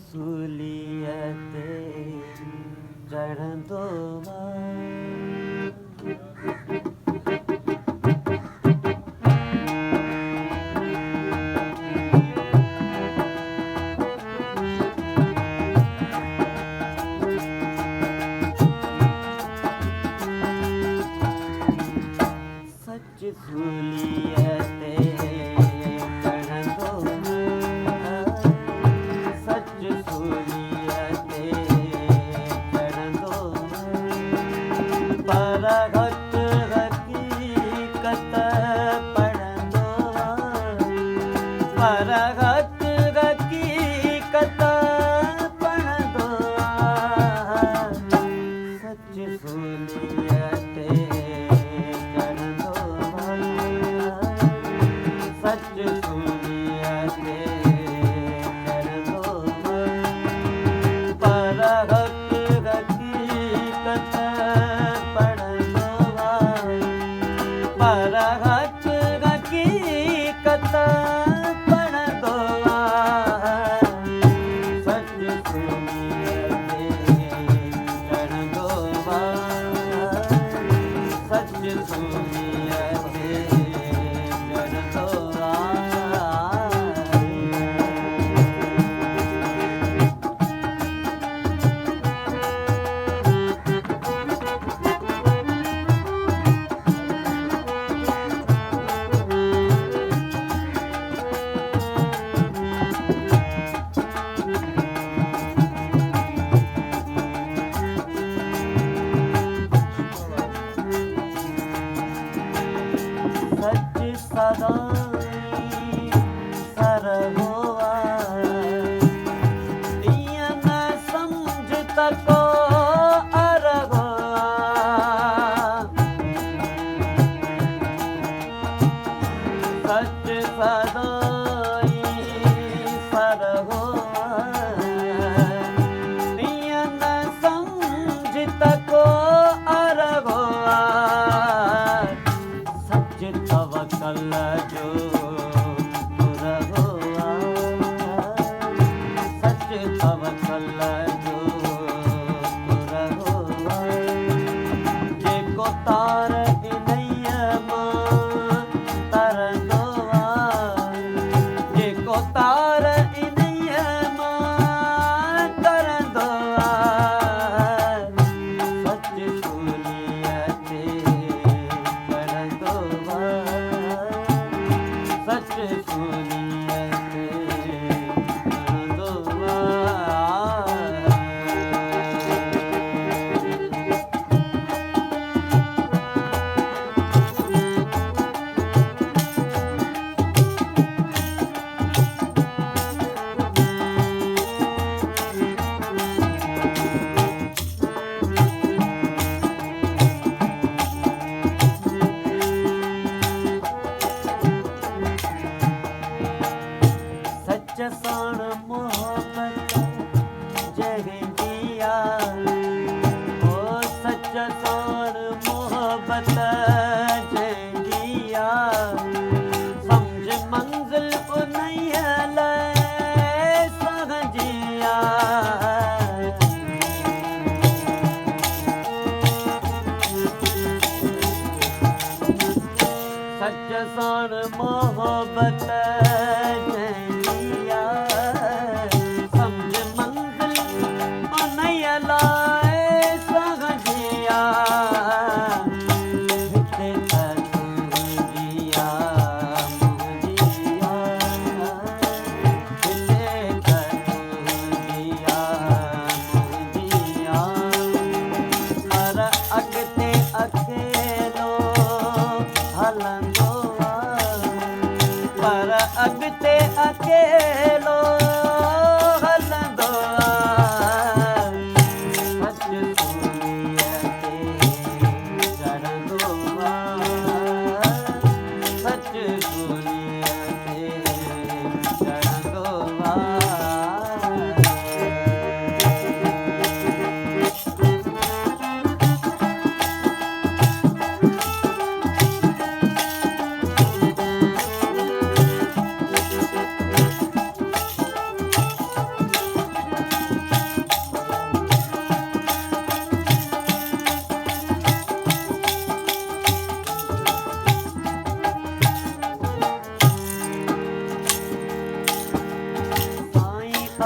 सूलियते चढ़ंदो सच सूलियते सच साण मोहब्बत जंहिंजी आहे सम्झ मंज़िल उन लाइ सघंदी आहे हिते त तुंहिंजी आहे मुंहिंजी आहे हिते त तुंहिंजी आहे मुंहिंजी आहे पर अॻिते अकेलो हलंदो आहे पर अॻिते अकेलो हलंदो आहे सच सूलीअ ते चढ़ंदो आहे सच सूलीअ ते चढ़ंदो आहे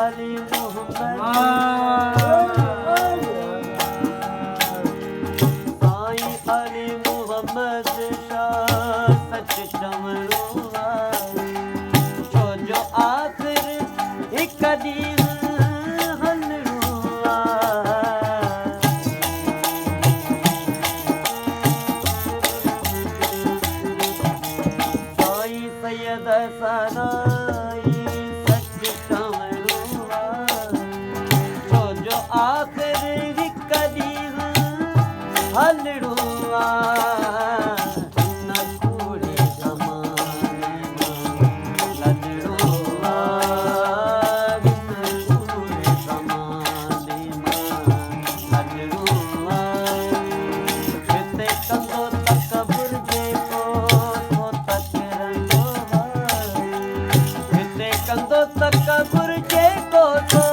अली मोहम्मद साईं अली मोहम्मद शाह सच चवणो आहे छो जो आख़िर हिकु ॾींहुं हलणो आहे साईं सैयद सराई सच चवणो आख़िर हिकु ॾींहुं हलणो आहे न कूड़े ज़माने मां लॾणो आहे न कूड़े ज़माने मां लॾणो आहे हिते कंदो तकबुर जेको सो तकिरंदो आहे हिते कंदो तकबुर जेको सो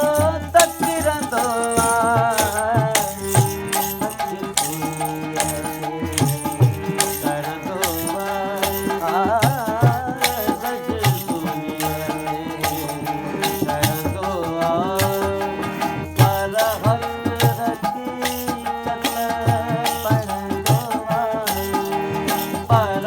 तकिरंदो पर